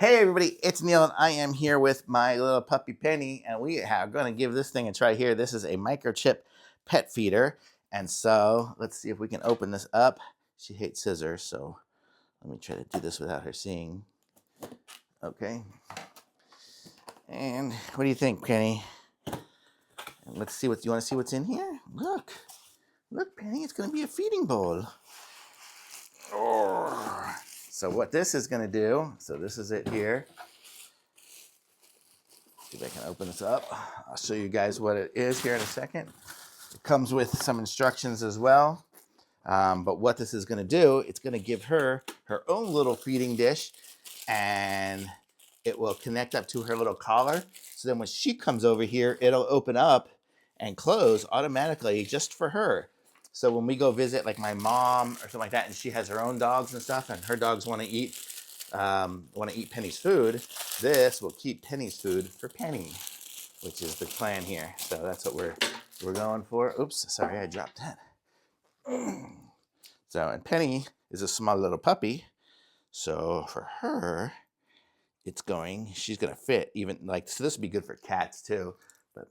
Hey everybody, it's Neil and I am here with my little puppy Penny, and we are going to give this thing a try here. This is a Microchip pet feeder, and so let's see if we can open this up. She hates scissors, so let me try to do this without her seeing. Okay. And what do you think, Penny? And let's see what you want to see what's in here. Look, Penny, it's going to be a feeding bowl. Oh. So what this is going to do, so this is it here. See if I can open this up. I'll show you guys what it is here in a second. It comes with some instructions as well. But what this is going to do, it's going to give her her own little feeding dish, and it will connect up to her little collar. So then when she comes over here, it'll open up and close automatically just for her. So when we go visit like my mom or something like that, and she has her own dogs and stuff, and her dogs want to eat Penny's food, this will keep Penny's food for Penny, which is the plan here. So that's what we're going for. Oops, sorry, I dropped that. So, and Penny is a small little puppy, so for her, she's gonna fit even like, so this would be good for cats too. But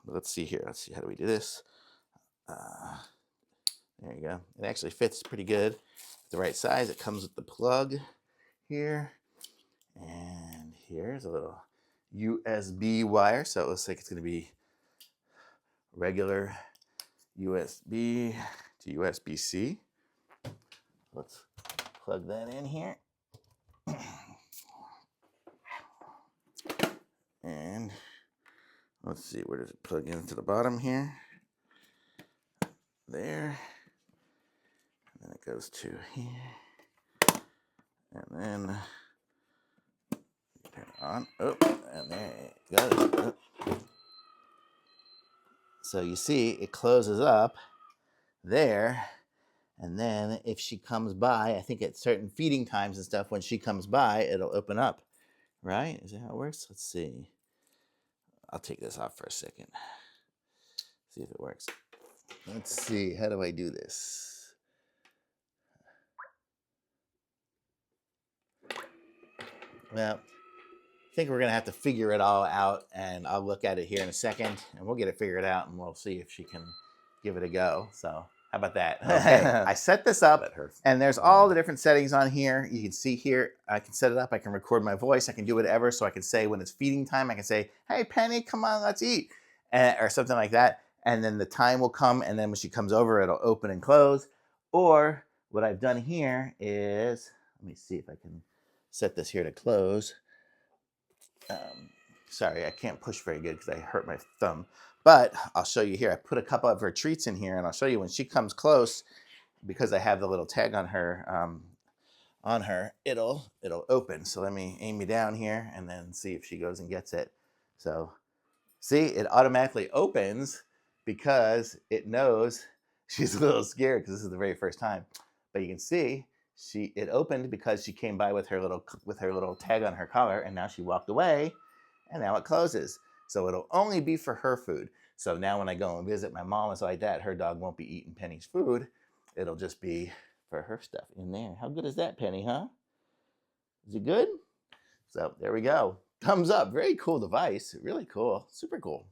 let's see here. Let's see, how do we do this? There you go. It actually fits pretty good. The right size. It comes with the plug here, and here's a little USB wire. So it looks like it's going to be regular USB to USB-C. Let's plug that in here. And let's see, where does it plug into the bottom here? There. And then it goes to here. And then turn it on. Oh, and there it goes. Oh. So you see, it closes up there. And then if she comes by, I think at certain feeding times and stuff, when she comes by, it'll open up. Right? Is that how it works? Let's see. I'll take this off for a second. See if it works. Let's see. How do I do this? Well, I think we're going to have to figure it all out, and I'll look at it here in a second, and we'll get it figured out, and we'll see if she can give it a go. So how about that? Okay, I set this up, and there's all the different settings on here. You can see here, I can set it up. I can record my voice. I can do whatever. So I can say when it's feeding time, I can say, hey, Penny, come on, let's eat, or something like that. And then the time will come, and then when she comes over, it'll open and close. Or what I've done here is, let me see if I can set this here to close. Sorry, I can't push very good because I hurt my thumb. But I'll show you here. I put a couple of her treats in here, and I'll show you when she comes close, because I have the little tag on her, it'll open. So let me aim me down here and then see if she goes and gets it. So see, it automatically opens because it knows she's a little scared because this is the very first time. But you can see it opened because she came by with her little tag on her collar, and now she walked away, and now it closes. So it'll only be for her food. So now when I go and visit my mom and stuff like that, her dog won't be eating Penny's food. It'll just be for her stuff in there. How good is that, Penny, huh? Is it good? So there we go. Thumbs up. Very cool device. Really cool. Super cool.